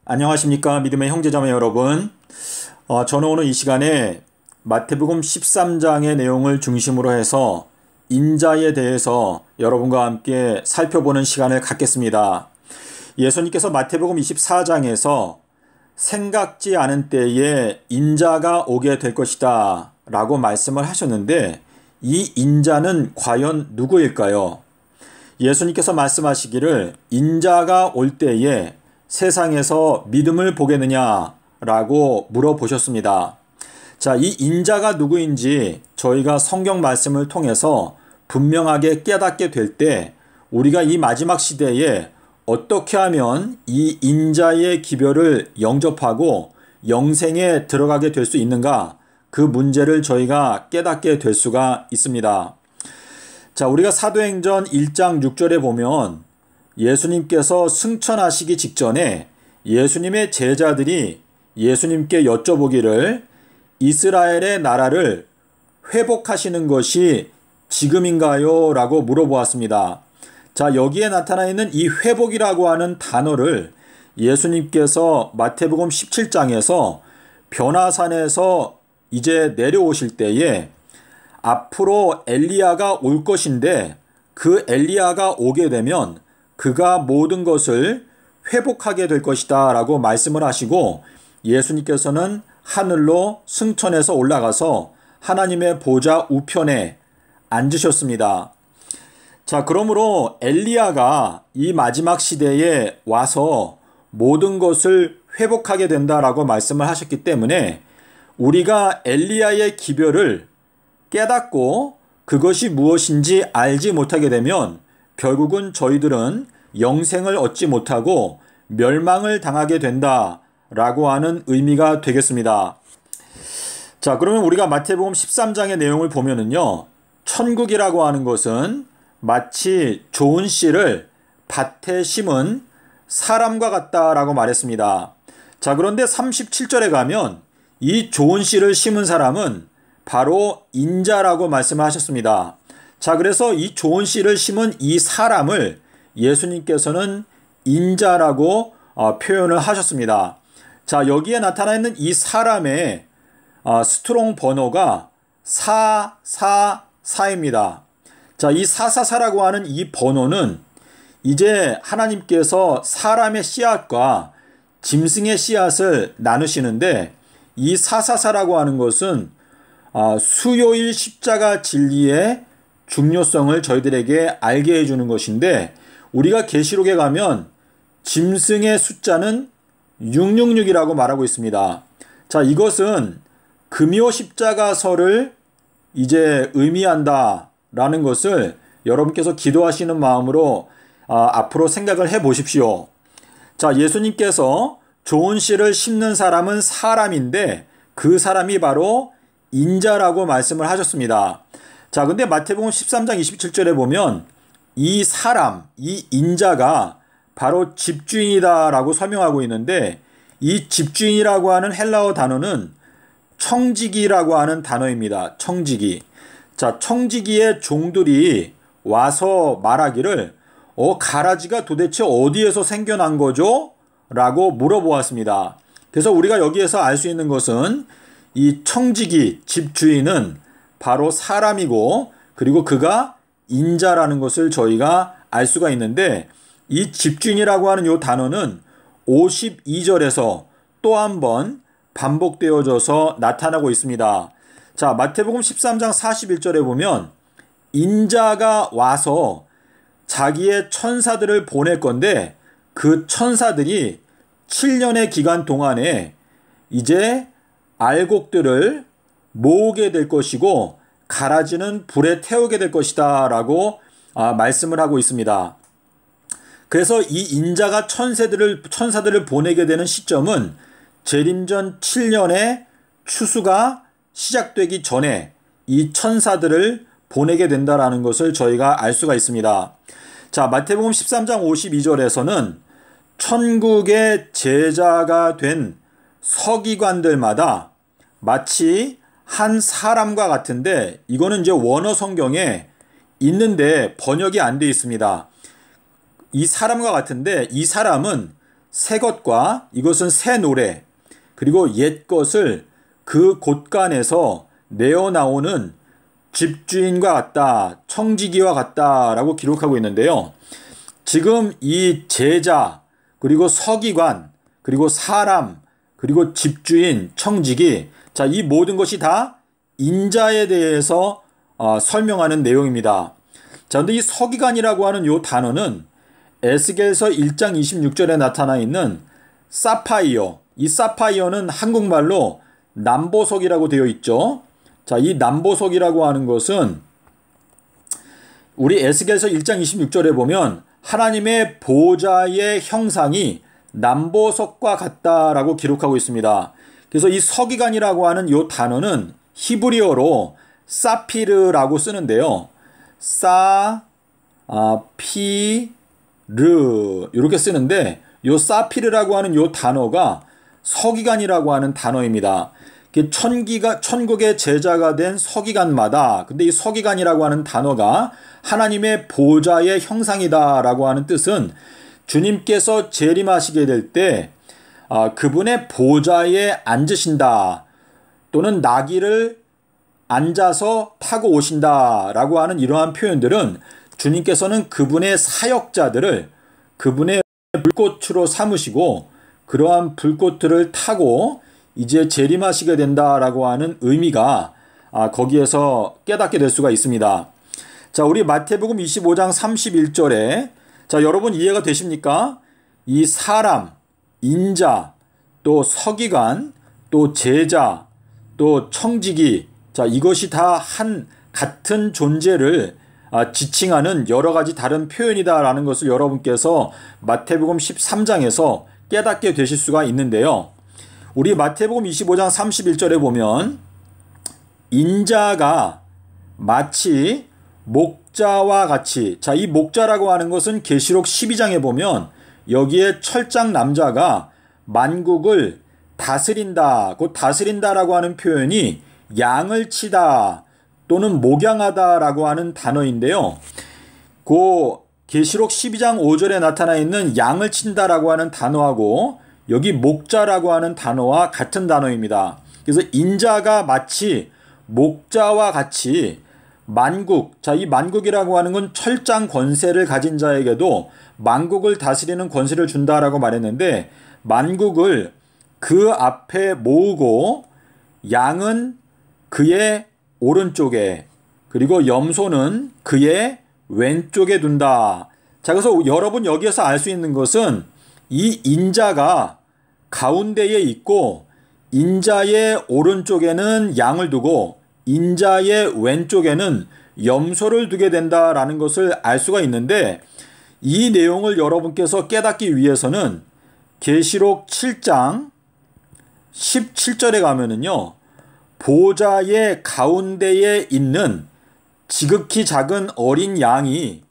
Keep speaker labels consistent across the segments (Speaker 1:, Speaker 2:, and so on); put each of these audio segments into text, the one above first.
Speaker 1: 안녕하십니까 믿음의 형제자매 여러분. 저는 오늘 이 시간에 마태복음 13장의 내용을 중심으로 해서 인자에 대해서 여러분과 함께 살펴보는 시간을 갖겠습니다. 예수님께서 마태복음 24장에서 생각지 않은 때에 인자가 오게 될 것이다 라고 말씀을 하셨는데, 이 인자는 과연 누구일까요? 예수님께서 말씀하시기를 인자가 올 때에 세상에서 믿음을 보겠느냐 라고 물어보셨습니다. 자, 이 인자가 누구인지 저희가 성경 말씀을 통해서 분명하게 깨닫게 될 때, 우리가 이 마지막 시대에 어떻게 하면 이 인자의 기별을 영접하고 영생에 들어가게 될 수 있는가, 그 문제를 저희가 깨닫게 될 수가 있습니다. 자, 우리가 사도행전 1장 6절에 보면 예수님께서 승천하시기 직전에 예수님의 제자들이 예수님께 여쭤보기를 이스라엘의 나라를 회복하시는 것이 지금인가요? 라고 물어보았습니다. 자, 여기에 나타나 있는 이 회복이라고 하는 단어를 예수님께서 마태복음 17장에서 변화산에서 이제 내려오실 때에 앞으로 엘리야가 올 것인데, 그 엘리야가 오게 되면 그가 모든 것을 회복하게 될 것이다 라고 말씀을 하시고, 예수님께서는 하늘로 승천해서 올라가서 하나님의 보좌 우편에 앉으셨습니다. 자, 그러므로 엘리야가 이 마지막 시대에 와서 모든 것을 회복하게 된다라고 말씀을 하셨기 때문에, 우리가 엘리야의 기별을 깨닫고 그것이 무엇인지 알지 못하게 되면 결국은 저희들은 영생을 얻지 못하고 멸망을 당하게 된다라고 하는 의미가 되겠습니다. 자, 그러면 우리가 마태복음 13장의 내용을 보면은요, 천국이라고 하는 것은 마치 좋은 씨를 밭에 심은 사람과 같다라고 말했습니다. 자, 그런데 37절에 가면 이 좋은 씨를 심은 사람은 바로 인자라고 말씀하셨습니다. 자, 그래서 이 좋은 씨를 심은 이 사람을 예수님께서는 인자라고 표현을 하셨습니다. 자, 여기에 나타나 있는 이 사람의 스트롱 번호가 444입니다. 자, 이 444라고 하는 이 번호는 이제 하나님께서 사람의 씨앗과 짐승의 씨앗을 나누시는데, 이 444라고 하는 것은 수요일 십자가 진리의 중요성을 저희들에게 알게 해주는 것인데, 우리가 계시록에 가면 짐승의 숫자는 666이라고 말하고 있습니다. 자, 이것은 금요 십자가설을 이제 의미한다라는 것을 여러분께서 기도하시는 마음으로 앞으로 생각을 해 보십시오. 자, 예수님께서 좋은 씨를 심는 사람은 사람인데 그 사람이 바로 인자라고 말씀을 하셨습니다. 자, 근데 마태복음 13장 27절에 보면 이 사람, 이 인자가 바로 집주인이다라고 설명하고 있는데, 이 집주인이라고 하는 헬라어 단어는 청지기라고 하는 단어입니다. 청지기. 자, 청지기의 종들이 와서 말하기를 가라지가 도대체 어디에서 생겨난 거죠? 라고 물어보았습니다. 그래서 우리가 여기에서 알 수 있는 것은 이 청지기, 집주인은 바로 사람이고, 그리고 그가 인자라는 것을 저희가 알 수가 있는데, 이 집주인이라고 하는 이 단어는 52절에서 또 한 번 반복되어져서 나타나고 있습니다. 자, 마태복음 13장 41절에 보면 인자가 와서 자기의 천사들을 보낼 건데, 그 천사들이 7년의 기간 동안에 이제 알곡들을 모으게 될 것이고 가라지는 불에 태우게 될 것이다 라고 말씀을 하고 있습니다. 그래서 이 인자가 천사들을 보내게 되는 시점은 재림전 7년의 추수가 시작되기 전에 이 천사들을 보내게 된다라는 것을 저희가 알 수가 있습니다. 자, 마태복음 13장 52절에서는 천국의 제자가 된 서기관들마다 마치 한 사람과 같은데, 이거는 이제 원어 성경에 있는데 번역이 안 돼 있습니다. 이 사람과 같은데, 이 사람은 새 것과 이것은 새 노래 그리고 옛 것을 그 곳간에서 내어 나오는 집주인과 같다, 청지기와 같다라고 기록하고 있는데요. 지금 이 제자, 그리고 서기관, 그리고 사람, 그리고 집주인, 청지기, 자, 이 모든 것이 다 인자에 대해서 설명하는 내용입니다. 자, 근데 이 서기관이라고 하는 이 단어는 에스겔서 1장 26절에 나타나 있는 사파이어, 이 사파이어는 한국말로 남보석이라고 되어 있죠. 자, 이 남보석이라고 하는 것은 우리 에스겔서 1장 26절에 보면 하나님의 보좌의 형상이 남보석과 같다라고 기록하고 있습니다. 그래서 이 서기관이라고 하는 이 단어는 히브리어로 사피르라고 쓰는데요. 피르 이렇게 쓰는데 이 사피르라고 하는 이 단어가 서기관이라고 하는 단어입니다. 천국의 제자가 된 서기관마다 근데 이 서기관이라고 하는 단어가 하나님의 보좌의 형상이다라고 하는 뜻은 주님께서 재림하시게 될 때 그분의 보좌에 앉으신다 또는 나귀를 앉아서 타고 오신다라고 하는 이러한 표현들은 주님께서는 그분의 사역자들을 그분의 불꽃으로 삼으시고 그러한 불꽃들을 타고 이제 재림하시게 된다라고 하는 의미가 거기에서 깨닫게 될 수가 있습니다. 자, 우리 마태복음 25장 31절에 자, 여러분 이해가 되십니까? 이 사람, 인자, 또 서기관, 또 제자, 또 청지기, 자, 이것이 다 같은 존재를 지칭하는 여러 가지 다른 표현이다라는 것을 여러분께서 마태복음 13장에서 깨닫게 되실 수가 있는데요. 우리 마태복음 25장 31절에 보면 인자가 마치 목자와 같이 자, 이 목자라고 하는 것은 계시록 12장에 보면 여기에 철장 남자가 만국을 다스린다, 곧 다스린다라고 하는 표현이 양을 치다 또는 목양하다라고 하는 단어인데요. 그 계시록 12장 5절에 나타나 있는 양을 친다라고 하는 단어하고 여기 목자라고 하는 단어와 같은 단어입니다. 그래서 인자가 마치 목자와 같이 만국, 자, 이 만국이라고 하는 건 철장 권세를 가진 자에게도 만국을 다스리는 권세를 준다라고 말했는데 만국을 그 앞에 모으고 양은 그의 오른쪽에 그리고 염소는 그의 왼쪽에 둔다. 자, 그래서 여러분 여기에서 알 수 있는 것은 이 인자가 가운데에 있고 인자의 오른쪽에는 양을 두고 인자의 왼쪽에는 염소를 두게 된다라는 것을 알 수가 있는데 이 내용을 여러분께서 깨닫기 위해서는 계시록 7장 17절에 가면은요. 보좌의 가운데에 있는 지극히 작은 어린 양이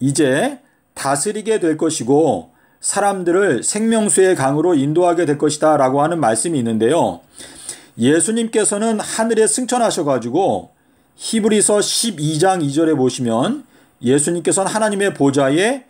Speaker 1: 이제 다스리게 될 것이고 사람들을 생명수의 강으로 인도하게 될 것이다 라고 하는 말씀이 있는데요. 예수님께서는 하늘에 승천하셔가지고 히브리서 12장 2절에 보시면 예수님께서는 하나님의 보좌에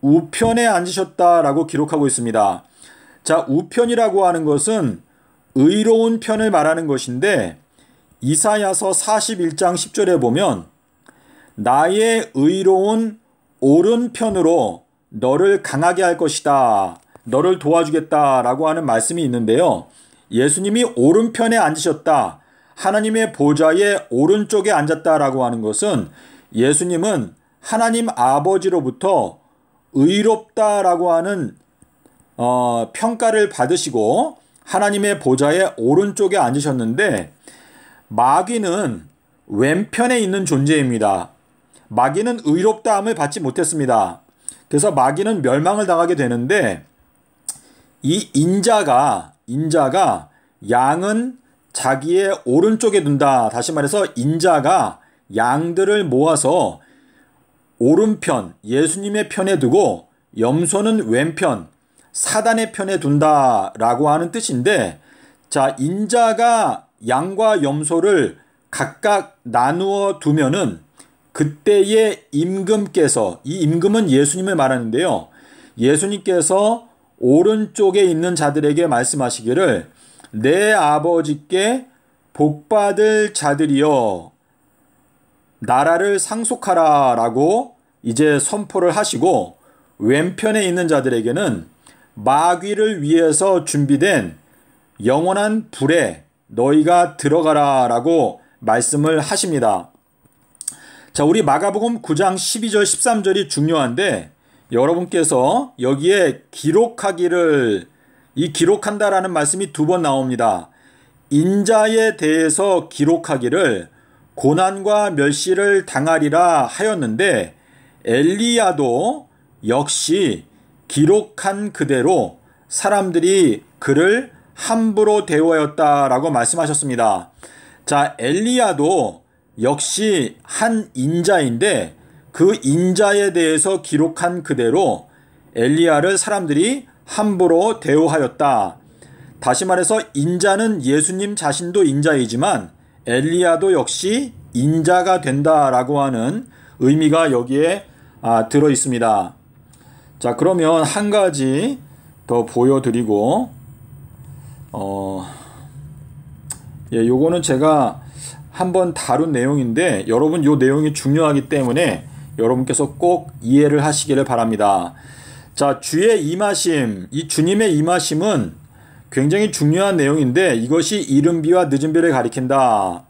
Speaker 1: 우편에 앉으셨다라고 기록하고 있습니다. 자, 우편이라고 하는 것은 의로운 편을 말하는 것인데 이사야서 41장 10절에 보면 나의 의로운 오른편으로 너를 강하게 할 것이다. 너를 도와주겠다라고 하는 말씀이 있는데요. 예수님이 오른편에 앉으셨다. 하나님의 보좌의 오른쪽에 앉았다라고 하는 것은 예수님은 하나님 아버지로부터 의롭다라고 하는 평가를 받으시고 하나님의 보좌의 오른쪽에 앉으셨는데 마귀는 왼편에 있는 존재입니다. 마귀는 의롭다함을 받지 못했습니다. 그래서 마귀는 멸망을 당하게 되는데 이 인자가 양은 자기의 오른쪽에 둔다. 다시 말해서 인자가 양들을 모아서 오른편 예수님의 편에 두고 염소는 왼편 사단의 편에 둔다라고 하는 뜻인데 자, 인자가 양과 염소를 각각 나누어 두면은 그때의 임금께서 이 임금은 예수님을 말하는데요. 예수님께서 오른쪽에 있는 자들에게 말씀하시기를 내 아버지께 복받을 자들이여 나라를 상속하라 라고 이제 선포를 하시고, 왼편에 있는 자들에게는 마귀를 위해서 준비된 영원한 불에 너희가 들어가라 라고 말씀을 하십니다. 자, 우리 마가복음 9장 12절 13절이 중요한데, 여러분께서 여기에 기록하기를, 이 기록한다라는 말씀이 두 번 나옵니다. 인자에 대해서 기록하기를 고난과 멸시를 당하리라 하였는데, 엘리야도 역시 기록한 그대로 사람들이 그를 함부로 대우하였다라고 말씀하셨습니다. 자, 엘리야도 역시 한 인자인데 그 인자에 대해서 기록한 그대로 엘리야를 사람들이 함부로 대우하였다. 다시 말해서 인자는 예수님 자신도 인자이지만 엘리야도 역시 인자가 된다라고 하는 의미가 여기에 들어 있습니다. 자, 그러면 한 가지 더 보여드리고, 요거는 제가 한번 다룬 내용인데 여러분 요 내용이 중요하기 때문에 여러분께서 꼭 이해를 하시기를 바랍니다. 자, 주의 임하심, 이 주님의 임하심은 굉장히 중요한 내용인데 이것이 이른비와 늦은비를 가리킨다.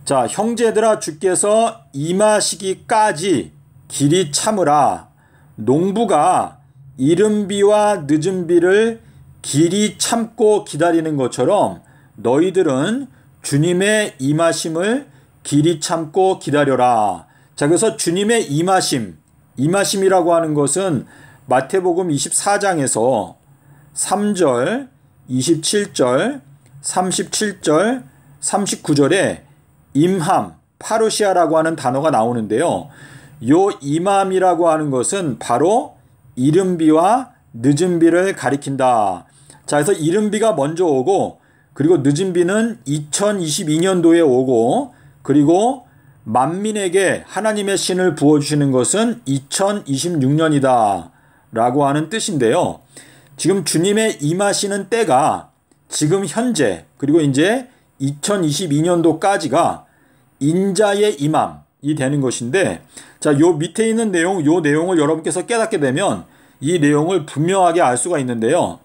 Speaker 1: 자, 형제들아 주께서 임하시기까지 길이 참으라. 농부가 이른비와 늦은비를 길이 참고 기다리는 것처럼 너희들은 주님의 임하심을 길이 참고 기다려라. 자, 그래서 주님의 임하심이라고 하는 것은 마태복음 24장에서 3절, 27절, 37절, 39절에 임함, 파루시아라고 하는 단어가 나오는데요. 요 임함이라고 하는 것은 바로 이른비와 늦은비를 가리킨다. 자, 그래서 이른비가 먼저 오고, 그리고 늦은비는 2022년도에 오고, 그리고 만민에게 하나님의 신을 부어주시는 것은 2026년이다 라고 하는 뜻인데요. 지금 주님의 임하시는 때가 지금 현재, 그리고 이제 2022년도까지가 인자의 임함이 되는 것인데, 자, 요 밑에 있는 내용, 요 내용을 여러분께서 깨닫게 되면 이 내용을 분명하게 알 수가 있는데요.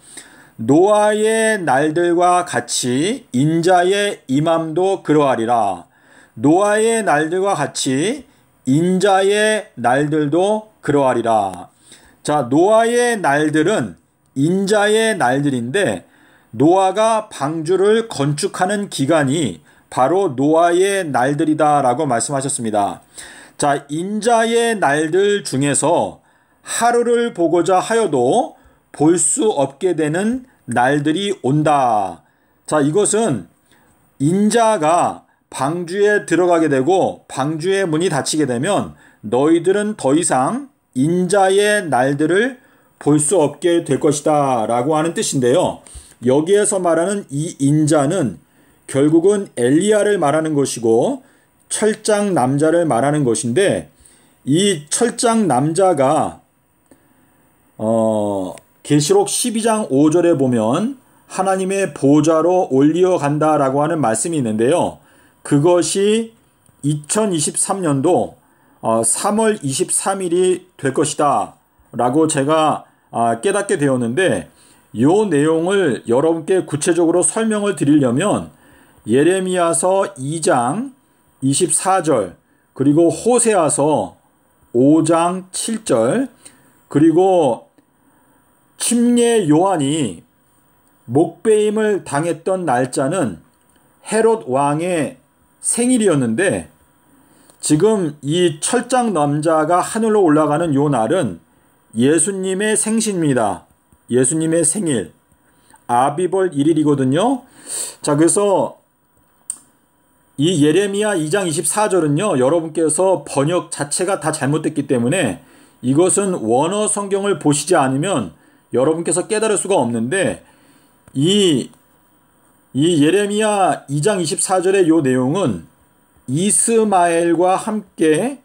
Speaker 1: 노아의 날들과 같이 인자의 임함도 그러하리라. 노아의 날들과 같이 인자의 날들도 그러하리라. 자, 노아의 날들은 인자의 날들인데 노아가 방주를 건축하는 기간이 바로 노아의 날들이다라고 말씀하셨습니다. 자, 인자의 날들 중에서 하루를 보고자 하여도 볼 수 없게 되는 날들이 온다. 자, 이것은 인자가 방주에 들어가게 되고 방주의 문이 닫히게 되면 너희들은 더 이상 인자의 날들을 볼 수 없게 될 것이다 라고 하는 뜻인데요. 여기에서 말하는 이 인자는 결국은 엘리야를 말하는 것이고 철장 남자를 말하는 것인데, 이 철장 남자가 계시록 12장 5절에 보면 하나님의 보좌로 올리어 간다라고 하는 말씀이 있는데요. 그것이 2023년도 3월 23일이 될 것이다 라고 제가 깨닫게 되었는데, 이 내용을 여러분께 구체적으로 설명을 드리려면 예레미야서 2장 24절, 그리고 호세아서 5장 7절, 그리고 침례 요한이 목베임을 당했던 날짜는 헤롯 왕의 생일이었는데, 지금 이 철장 남자가 하늘로 올라가는 요 날은 예수님의 생신입니다. 예수님의 생일. 아비벌 1일이거든요. 자, 그래서 이 예레미야 2장 24절은요, 여러분께서 번역 자체가 다 잘못됐기 때문에 이것은 원어 성경을 보시지 않으면 여러분께서 깨달을 수가 없는데, 이 예레미야 2장 24절의 요 내용은 이스마엘과 함께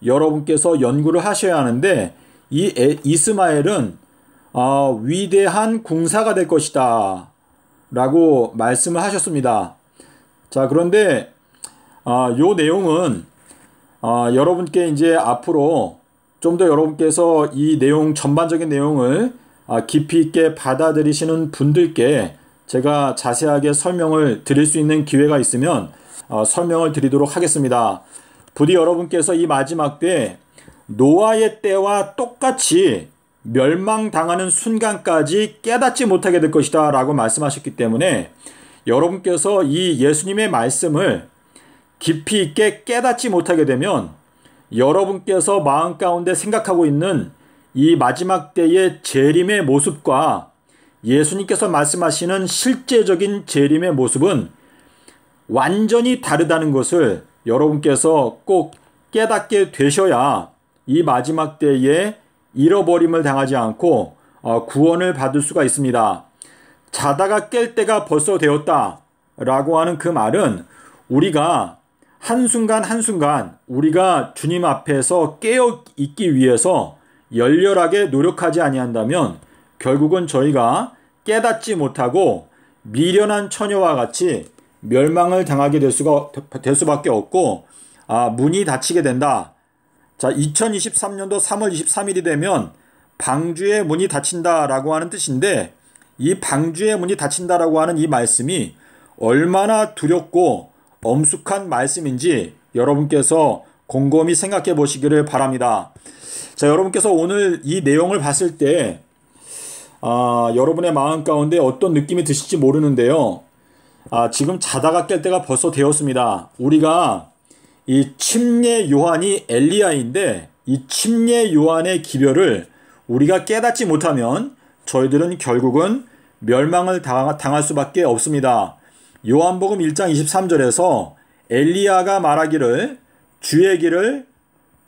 Speaker 1: 여러분께서 연구를 하셔야 하는데, 이 이스마엘은 위대한 궁사가 될 것이다 라고 말씀을 하셨습니다. 자, 그런데 요 내용은 여러분께 이제 앞으로 좀 더 여러분께서 이 내용, 전반적인 내용을 깊이 있게 받아들이시는 분들께 제가 자세하게 설명을 드릴 수 있는 기회가 있으면 설명을 드리도록 하겠습니다. 부디 여러분께서 이 마지막 때 노아의 때와 똑같이 멸망당하는 순간까지 깨닫지 못하게 될 것이다 라고 말씀하셨기 때문에 여러분께서 이 예수님의 말씀을 깊이 있게 깨닫지 못하게 되면 여러분께서 마음 가운데 생각하고 있는 이 마지막 때의 재림의 모습과 예수님께서 말씀하시는 실제적인 재림의 모습은 완전히 다르다는 것을 여러분께서 꼭 깨닫게 되셔야 이 마지막 때에 잃어버림을 당하지 않고 구원을 받을 수가 있습니다. 자다가 깰 때가 벌써 되었다 라고 하는 그 말은 우리가 한순간 한순간 우리가 주님 앞에서 깨어 있기 위해서 열렬하게 노력하지 아니한다면 결국은 저희가 깨닫지 못하고 미련한 처녀와 같이 멸망을 당하게 될 수밖에 없고 문이 닫히게 된다. 자, 2023년도 3월 23일이 되면 방주의 문이 닫힌다라고 하는 뜻인데 이 방주의 문이 닫힌다라고 하는 이 말씀이 얼마나 두렵고 엄숙한 말씀인지 여러분께서 곰곰이 생각해 보시기를 바랍니다. 자, 여러분께서 오늘 이 내용을 봤을 때 여러분의 마음 가운데 어떤 느낌이 드실지 모르는데요. 지금 자다가 깰 때가 벌써 되었습니다. 우리가 이 침례 요한이 엘리야인데 이 침례 요한의 기별을 우리가 깨닫지 못하면 저희들은 결국은 멸망을 당할 수밖에 없습니다. 요한복음 1장 23절에서 엘리야가 말하기를 주의 길을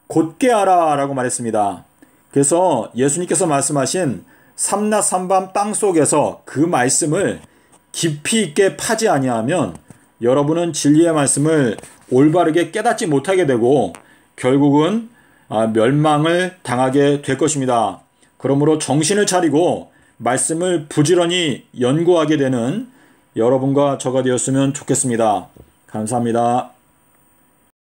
Speaker 1: 곧게 하라 라고 말했습니다. 그래서 예수님께서 말씀하신 삼낮 삼밤 땅속에서 그 말씀을 깊이 있게 파지 아니하면 여러분은 진리의 말씀을 올바르게 깨닫지 못하게 되고 결국은 멸망을 당하게 될 것입니다. 그러므로 정신을 차리고 말씀을 부지런히 연구하게 되는 여러분과 저가 되었으면 좋겠습니다. 감사합니다.